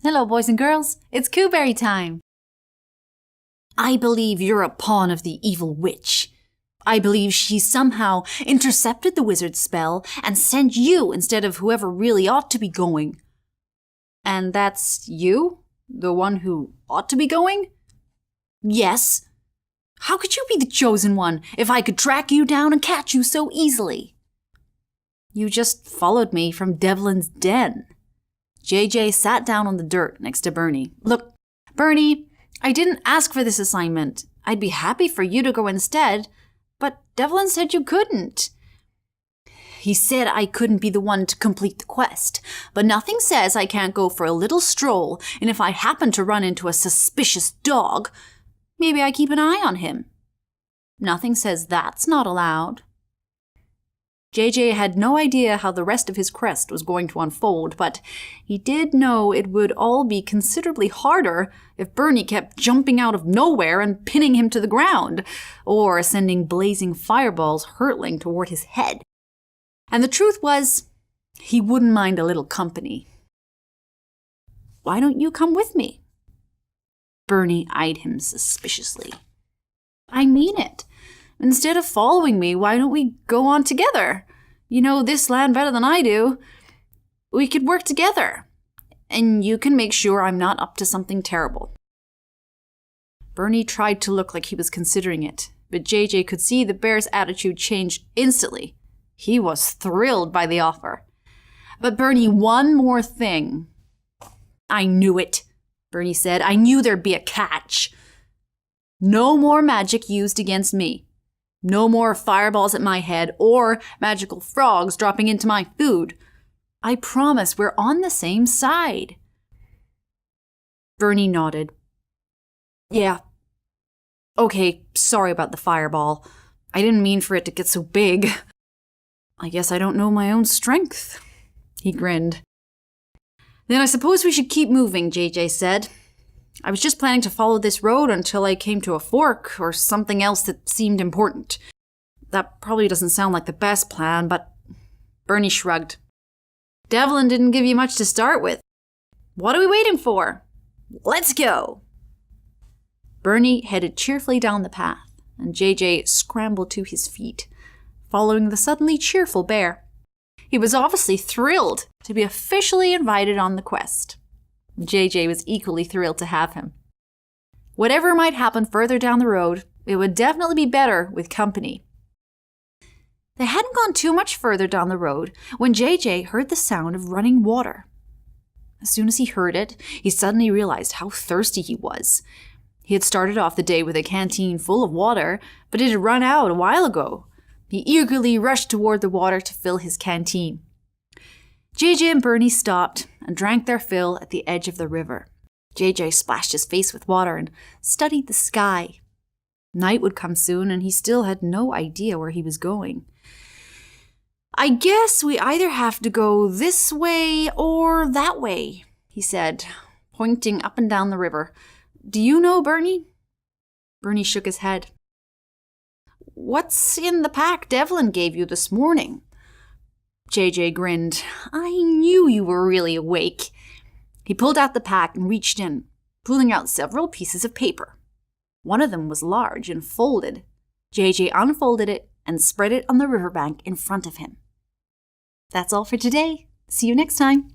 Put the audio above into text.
Hello, boys and girls. It's Cooberry time. I believe you're a pawn of the evil witch. I believe she somehow intercepted the wizard's spell and sent you instead of whoever really ought to be going. And that's you? The one who ought to be going? Yes. How could you be the chosen one if I could track you down and catch you so easily? You just followed me from Devlin's den. JJ sat down on the dirt next to Bernie. Look, Bernie, I didn't ask for this assignment. I'd be happy for you to go instead, but Devlin said you couldn't. He said I couldn't be the one to complete the quest, but nothing says I can't go for a little stroll, and if I happen to run into a suspicious dog, maybe I keep an eye on him. Nothing says that's not allowed. JJ had no idea how the rest of his quest was going to unfold, but he did know it would all be considerably harder if Bernie kept jumping out of nowhere and pinning him to the ground, or sending blazing fireballs hurtling toward his head. And the truth was, he wouldn't mind a little company. Why don't you come with me? Bernie eyed him suspiciously. I mean it. Instead of following me, why don't we go on together? You know this land better than I do. We could work together, and you can make sure I'm not up to something terrible. Bernie tried to look like he was considering it, but JJ could see the bear's attitude change instantly. He was thrilled by the offer. But Bernie, one more thing. I knew it, Bernie said. I knew there'd be a catch. No more magic used against me. No more fireballs at my head or magical frogs dropping into my food. I promise we're on the same side. Bernie nodded. Yeah. Okay, sorry about the fireball. I didn't mean for it to get so big. I guess I don't know my own strength. He grinned. Then I suppose we should keep moving, JJ said. I was just planning to follow this road until I came to a fork or something else that seemed important. That probably doesn't sound like the best plan, but Bernie shrugged. Devlin didn't give you much to start with. What are we waiting for? Let's go! Bernie headed cheerfully down the path, and JJ scrambled to his feet, following the suddenly cheerful bear. He was obviously thrilled to be officially invited on the quest. JJ was equally thrilled to have him. Whatever might happen further down the road, it would definitely be better with company. They hadn't gone too much further down the road when JJ heard the sound of running water. As soon as he heard it, he suddenly realized how thirsty he was. He had started off the day with a canteen full of water, but it had run out a while ago. He eagerly rushed toward the water to fill his canteen. JJ and Bernie stopped and drank their fill at the edge of the river. JJ splashed his face with water and studied the sky. Night would come soon, and he still had no idea where he was going. I guess we either have to go this way or that way, he said, pointing up and down the river. Do you know, Bernie? Bernie shook his head. What's in the pack Devlin gave you this morning? JJ grinned. I knew you were really awake. He pulled out the pack and reached in, pulling out several pieces of paper. One of them was large and folded. JJ unfolded it and spread it on the riverbank in front of him. That's all for today. See you next time.